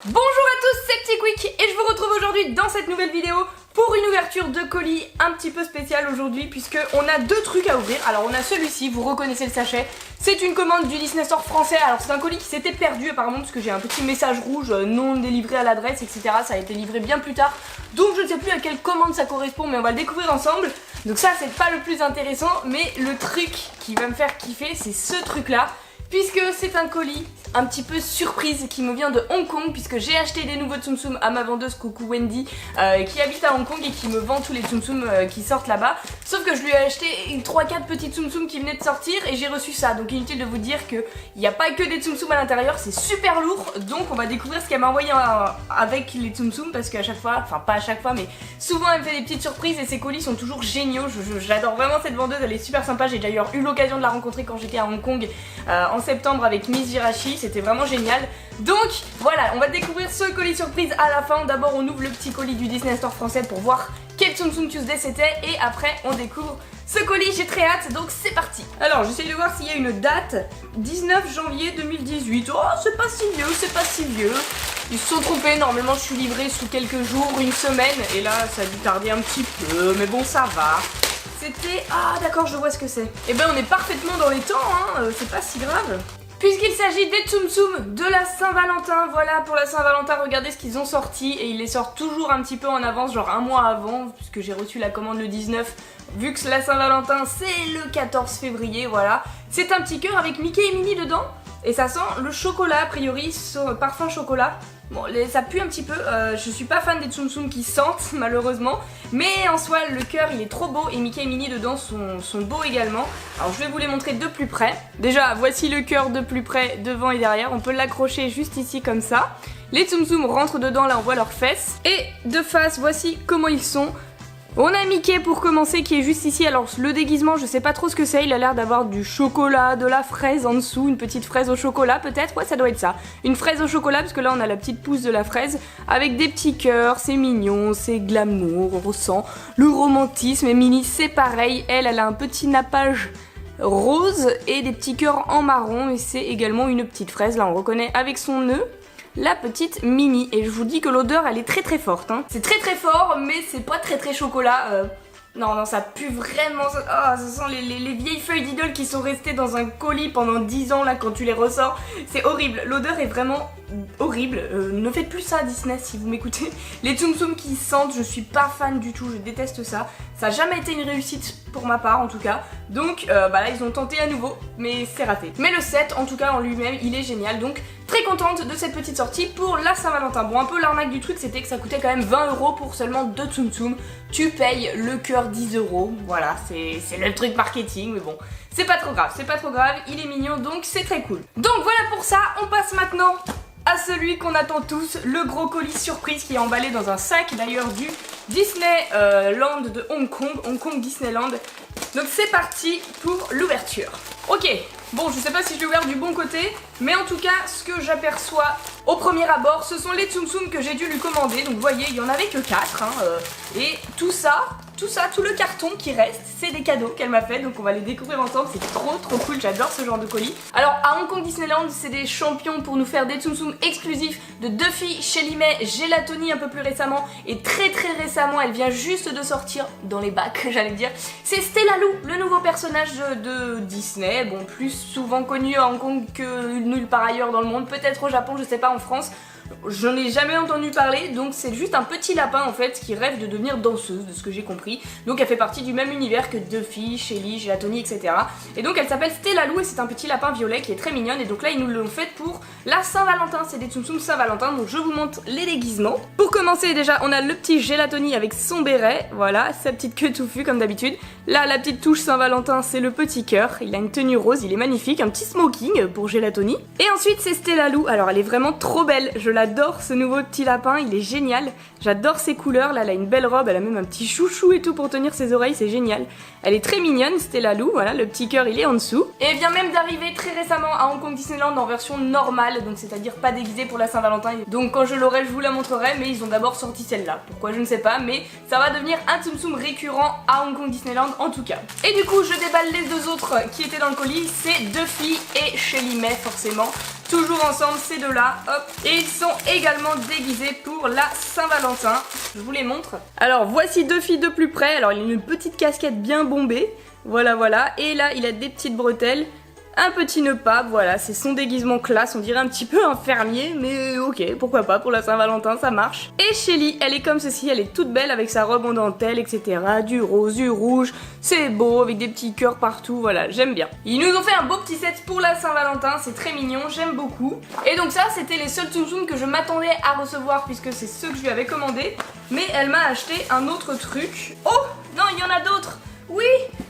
Bonjour à tous, c'est Petit Quick et je vous retrouve aujourd'hui dans cette nouvelle vidéo pour une ouverture de colis un petit peu spéciale aujourd'hui puisque on a deux trucs à ouvrir. Alors on a celui-ci, vous reconnaissez le sachet, c'est une commande du Disney Store français. Alors c'est un colis qui s'était perdu apparemment parce que j'ai un petit message rouge non délivré à l'adresse etc. Ça a été livré bien plus tard, donc je ne sais plus à quelle commande ça correspond mais on va le découvrir ensemble. Donc ça c'est pas le plus intéressant, mais le truc qui va me faire kiffer c'est ce truc là. Puisque c'est un colis un petit peu surprise qui me vient de Hong Kong, puisque j'ai acheté des nouveaux Tsum Tsum à ma vendeuse, coucou Wendy, qui habite à Hong Kong et qui me vend tous les Tsum Tsum qui sortent là-bas. Sauf que je lui ai acheté 3-4 petits Tsum Tsum qui venaient de sortir et j'ai reçu ça. Donc inutile de vous dire qu'il n'y a pas que des Tsum Tsum à l'intérieur, c'est super lourd. Donc on va découvrir ce qu'elle m'a envoyé avec les Tsum Tsum, parce qu'à chaque fois, enfin pas à chaque fois, mais souvent elle me fait des petites surprises et ses colis sont toujours géniaux. J'adore vraiment cette vendeuse, elle est super sympa. J'ai d'ailleurs eu l'occasion de la rencontrer quand j'étais à Hong Kong en septembre avec Miss Jirachi, c'était vraiment génial. Donc voilà, on va découvrir ce colis surprise à la fin. D'abord on ouvre le petit colis du Disney Store français pour voir quel Tsum Tsum Tuesday c'était et après on découvre ce colis, j'ai très hâte, donc c'est parti. Alors j'essaye de voir s'il y a une date, 19 janvier 2018, oh c'est pas si vieux, c'est pas si vieux. Ils se sont trompés, normalement je suis livrée sous quelques jours, une semaine, et là ça a dû tarder un petit peu, mais bon ça va. C'était... Ah d'accord, je vois ce que c'est. Et ben on est parfaitement dans les temps, hein, c'est pas si grave. Puisqu'il s'agit des Tsum Tsum de la Saint-Valentin, voilà pour la Saint-Valentin, regardez ce qu'ils ont sorti et ils les sortent toujours un petit peu en avance, genre un mois avant, puisque j'ai reçu la commande le 19, vu que la Saint-Valentin c'est le 14 février, voilà. C'est un petit cœur avec Mickey et Minnie dedans et ça sent le chocolat, a priori, parfum chocolat. Bon, ça pue un petit peu, je suis pas fan des Tsum Tsum qui sentent malheureusement, mais en soi le cœur il est trop beau et Mickey et Minnie dedans sont beaux également. Alors je vais vous les montrer de plus près. Déjà voici le cœur de plus près devant et derrière, on peut l'accrocher juste ici comme ça. Les Tsum Tsum rentrent dedans, là on voit leurs fesses. Et de face voici comment ils sont. On a Mickey pour commencer qui est juste ici, alors le déguisement je sais pas trop ce que c'est, il a l'air d'avoir du chocolat, de la fraise en dessous, une petite fraise au chocolat peut-être, ouais ça doit être ça. Une fraise au chocolat parce que là on a la petite pousse de la fraise avec des petits cœurs, c'est mignon, c'est glamour, on ressent le romantisme et Minnie c'est pareil, elle a un petit nappage rose et des petits cœurs en marron et c'est également une petite fraise, là on reconnaît avec son nœud. La petite Minnie, et je vous dis que l'odeur elle est très très forte hein. C'est très très fort mais c'est pas très très chocolat, non ça pue vraiment, ça sent les vieilles feuilles d'idole qui sont restées dans un colis pendant 10 ans là quand tu les ressors, c'est horrible, l'odeur est vraiment horrible, ne faites plus ça Disney si vous m'écoutez. Les Tsum Tsum qui sentent, je suis pas fan du tout, je déteste ça, ça a jamais été une réussite pour ma part en tout cas, donc bah là ils ont tenté à nouveau mais c'est raté. Mais le set en tout cas en lui-même il est génial, donc très contente de cette petite sortie pour la Saint-Valentin. Bon, un peu l'arnaque du truc, c'était que ça coûtait quand même 20 € pour seulement 2 Tsum Tsum. Tu payes le cœur 10 €. Voilà, c'est le truc marketing, mais bon, c'est pas trop grave, il est mignon, donc c'est très cool. Donc voilà pour ça, on passe maintenant à celui qu'on attend tous, le gros colis surprise qui est emballé dans un sac d'ailleurs du Disneyland de Hong Kong Disneyland. Donc c'est parti pour l'ouverture. Ok, bon je sais pas si je l'ai ouvert du bon côté, mais en tout cas ce que j'aperçois au premier abord ce sont les Tsum Tsum que j'ai dû lui commander. Donc vous voyez il y en avait que 4 hein, et tout le carton qui reste c'est des cadeaux qu'elle m'a fait, donc on va les découvrir ensemble, c'est trop cool, j'adore ce genre de colis. Alors à Hong Kong Disneyland c'est des champions pour nous faire des Tsum Tsum exclusifs de Duffy, Shelly May, Gelatoni un peu plus récemment et très récemment elle vient juste de sortir dans les bacs j'allais dire, c'est Stella Lou, le nouveau personnage de Disney, bon plus souvent connu à Hong Kong que nulle part ailleurs dans le monde, peut-être au Japon, je sais pas, en France. Je n'ai jamais entendu parler, donc c'est juste un petit lapin en fait qui rêve de devenir danseuse, de ce que j'ai compris. Donc elle fait partie du même univers que Duffy, Shelly, Gelatoni, etc. Et donc elle s'appelle Stella Lou et c'est un petit lapin violet qui est très mignonne. Et donc là ils nous l'ont fait pour la Saint-Valentin, c'est des Tsum Tsum Saint-Valentin, donc je vous montre les déguisements. Pour commencer déjà on a le petit Gelatoni avec son béret, voilà, sa petite queue touffue comme d'habitude. Là la petite touche Saint-Valentin c'est le petit cœur, il a une tenue rose, il est magnifique, un petit smoking pour Gelatoni. Et ensuite c'est Stella Lou, alors elle est vraiment trop belle, j'adore ce nouveau petit lapin, il est génial. J'adore ses couleurs, là elle a une belle robe, elle a même un petit chouchou et tout pour tenir ses oreilles, c'est génial. Elle est très mignonne, Stella Lou, voilà, le petit cœur il est en dessous. Et elle vient même d'arriver très récemment à Hong Kong Disneyland en version normale, donc c'est-à-dire pas déguisée pour la Saint-Valentin. Donc quand je l'aurai je vous la montrerai, mais ils ont d'abord sorti celle-là. Pourquoi je ne sais pas, mais ça va devenir un Tsum Tsum récurrent à Hong Kong Disneyland en tout cas. Et du coup je déballe les deux autres qui étaient dans le colis, c'est Duffy et Shelly May forcément. toujours ensemble ces deux-là, hop. Et ils sont également déguisés pour la Saint-Valentin. Je vous les montre. Alors voici deux filles de plus près. Alors il a une petite casquette bien bombée. Voilà, voilà. Et là, il a des petites bretelles. Un petit nœud pape, voilà, c'est son déguisement classe, on dirait un petit peu un fermier, mais ok, pourquoi pas, pour la Saint-Valentin, ça marche. Et Shelly, elle est comme ceci, elle est toute belle avec sa robe en dentelle, etc. Du rose, du rouge, c'est beau, avec des petits cœurs partout, voilà, j'aime bien. Ils nous ont fait un beau petit set pour la Saint-Valentin, c'est très mignon, j'aime beaucoup. Et donc ça, c'était les seuls Tsum Tsum que je m'attendais à recevoir, puisque c'est ceux que je lui avais commandés. Mais elle m'a acheté un autre truc. Oh, non, il y en a d'autres. Oui,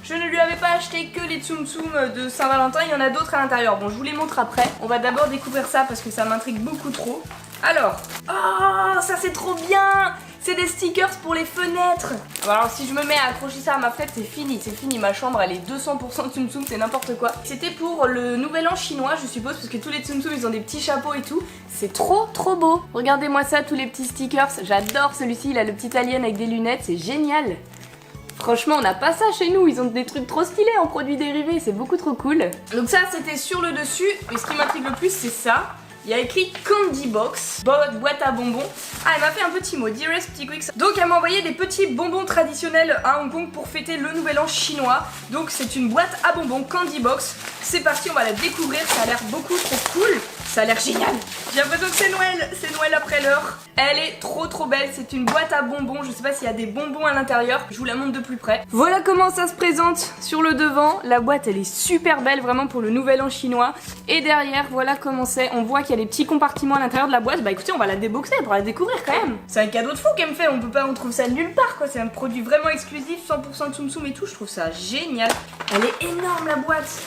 je ne lui avais pas acheté que les Tsum Tsum de Saint-Valentin, il y en a d'autres à l'intérieur. Bon, je vous les montre après. On va d'abord découvrir ça parce que ça m'intrigue beaucoup trop. Alors, oh, ça c'est trop bien. C'est des stickers pour les fenêtres. Alors si je me mets à accrocher ça à ma fenêtre, c'est fini, ma chambre elle est 200% Tsum Tsum, c'est n'importe quoi. C'était pour le nouvel an chinois, je suppose, parce que tous les Tsum Tsum ils ont des petits chapeaux et tout. C'est trop beau. Regardez-moi ça, tous les petits stickers, j'adore celui-ci, il a le petit alien avec des lunettes, c'est génial. Franchement, on n'a pas ça chez nous, ils ont des trucs trop stylés en produits dérivés, c'est beaucoup trop cool. Donc ça, c'était sur le dessus, et ce qui m'intrigue le plus, c'est ça. Il y a écrit Candy Box, boîte à bonbons. Ah, elle m'a fait un petit mot, Dearest Petit Quicks. Donc elle m'a envoyé des petits bonbons traditionnels à Hong Kong pour fêter le nouvel an chinois. Donc c'est une boîte à bonbons Candy Box. C'est parti, on va la découvrir, ça a l'air beaucoup trop cool. Ça a l'air génial. J'ai l'impression que c'est Noël après l'heure. Elle est trop belle, c'est une boîte à bonbons. Je sais pas s'il y a des bonbons à l'intérieur, je vous la montre de plus près. Voilà comment ça se présente sur le devant. La boîte elle est super belle vraiment pour le nouvel an chinois. Et derrière, voilà comment c'est. On voit qu'il y a des petits compartiments à l'intérieur de la boîte. Bah écoutez, on va la déboxer pour la découvrir quand même. C'est un cadeau de fou qu'elle me fait, on trouve ça nulle part quoi. C'est un produit vraiment exclusif, 100% Tsum Tsum et tout, je trouve ça génial. Elle est énorme la boîte.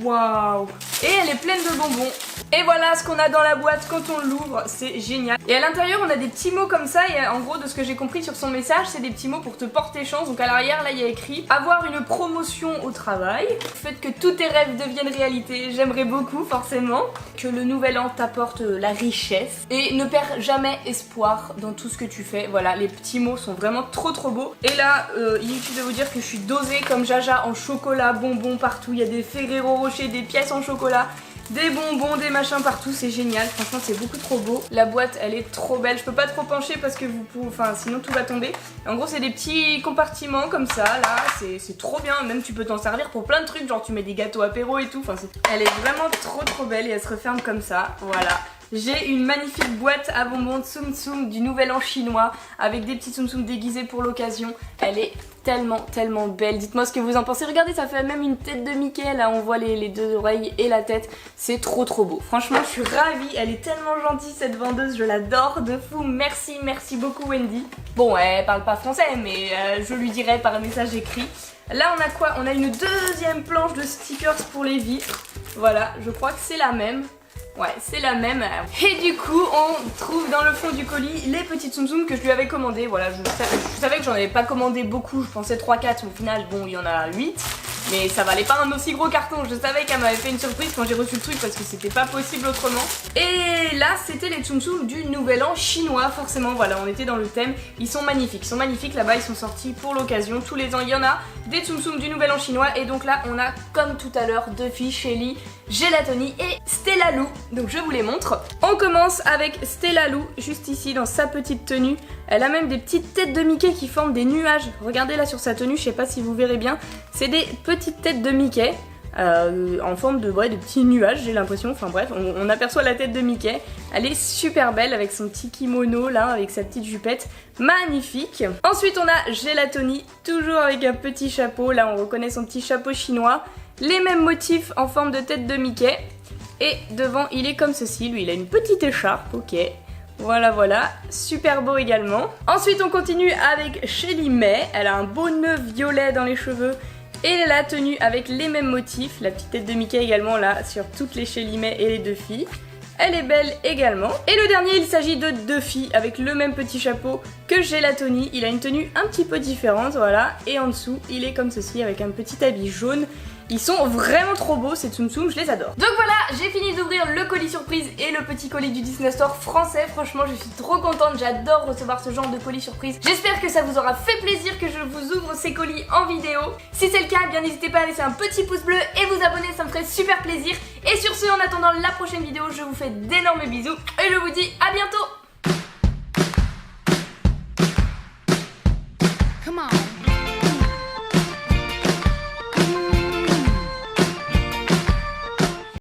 Waouh! Et elle est pleine de bonbons. Et voilà ce qu'on a dans la boîte quand on l'ouvre, c'est génial. Et à l'intérieur on a des petits mots comme ça, et en gros de ce que j'ai compris sur son message, c'est des petits mots pour te porter chance. Donc à l'arrière là il y a écrit avoir une promotion au travail, faites que tous tes rêves deviennent réalité, j'aimerais beaucoup forcément. Que le nouvel an t'apporte la richesse, et ne perds jamais espoir dans tout ce que tu fais. Voilà, les petits mots sont vraiment trop beaux. Et là, inutile de vous dire que je suis dosée comme Jaja en chocolat, bonbons partout, il y a des Ferrero Rocher, des pièces en chocolat, des bonbons, des machins partout, c'est génial, franchement c'est beaucoup trop beau. La boîte elle est trop belle, je peux pas trop pencher parce que vous pouvez, enfin sinon tout va tomber. En gros c'est des petits compartiments comme ça, là, c'est trop bien, même tu peux t'en servir pour plein de trucs, genre tu mets des gâteaux apéro et tout, enfin elle est vraiment trop belle et elle se referme comme ça, voilà. J'ai une magnifique boîte à bonbons Tsum Tsum du nouvel an chinois avec des petits Tsum Tsum déguisés pour l'occasion. Elle est tellement belle. Dites-moi ce que vous en pensez. Regardez, ça fait même une tête de Mickey. Là, on voit les deux oreilles et la tête. C'est trop beau. Franchement, je suis ravie. Elle est tellement gentille, cette vendeuse. Je l'adore de fou. Merci beaucoup, Wendy. Bon, elle parle pas français, mais je lui dirai par un message écrit. Là, on a quoi? On a une deuxième planche de stickers pour les vitres. Voilà, je crois que c'est la même. Ouais, c'est la même. Et du coup, on trouve dans le fond du colis les petits Tsum Tsum que je lui avais commandés. Voilà, je savais que j'en avais pas commandé beaucoup. Je pensais 3-4, au final, bon, il y en a 8. Mais ça valait pas un aussi gros carton. Je savais qu'elle m'avait fait une surprise quand j'ai reçu le truc parce que c'était pas possible autrement. Et là, c'était les Tsum Tsum du nouvel an chinois, forcément. Voilà, on était dans le thème. Ils sont magnifiques là-bas. Ils sont sortis pour l'occasion. Tous les ans, il y en a des Tsum Tsum du nouvel an chinois. Et donc là, on a, comme tout à l'heure, deux filles, Shelly, Gelatoni et Stella Lou. Donc je vous les montre. On commence avec Stella Lou, juste ici dans sa petite tenue. Elle a même des petites têtes de Mickey qui forment des nuages. Regardez là sur sa tenue, je sais pas si vous verrez bien. C'est des petites têtes de Mickey en forme de petits nuages, j'ai l'impression. Enfin bref, on aperçoit la tête de Mickey. Elle est super belle avec son petit kimono là, avec sa petite jupette. Magnifique. Ensuite on a Gelatoni, toujours avec un petit chapeau. Là on reconnaît son petit chapeau chinois. Les mêmes motifs en forme de tête de Mickey. Et devant il est comme ceci, lui il a une petite écharpe, ok. Voilà, super beau également. Ensuite on continue avec Shelly May, elle a un beau nœud violet dans les cheveux et la tenue avec les mêmes motifs, la petite tête de Mickey également là sur toutes les Shelly May et les deux filles. Elle est belle également. Et le dernier, il s'agit de deux filles avec le même petit chapeau que Gelatoni. Il a une tenue un petit peu différente, voilà. Et en dessous, il est comme ceci avec un petit habit jaune. Ils sont vraiment trop beaux ces Tsum Tsum, je les adore. Donc voilà, j'ai fini d'ouvrir le colis surprise et le petit colis du Disney Store français. Franchement, je suis trop contente, j'adore recevoir ce genre de colis surprise. J'espère que ça vous aura fait plaisir que je vous ouvre ces colis en vidéo. Si c'est le cas, bien n'hésitez pas à laisser un petit pouce bleu et vous abonner, ça me ferait super plaisir. Et sur ce, en attendant la prochaine vidéo, je vous fais d'énormes bisous et je vous dis à bientôt. Come on.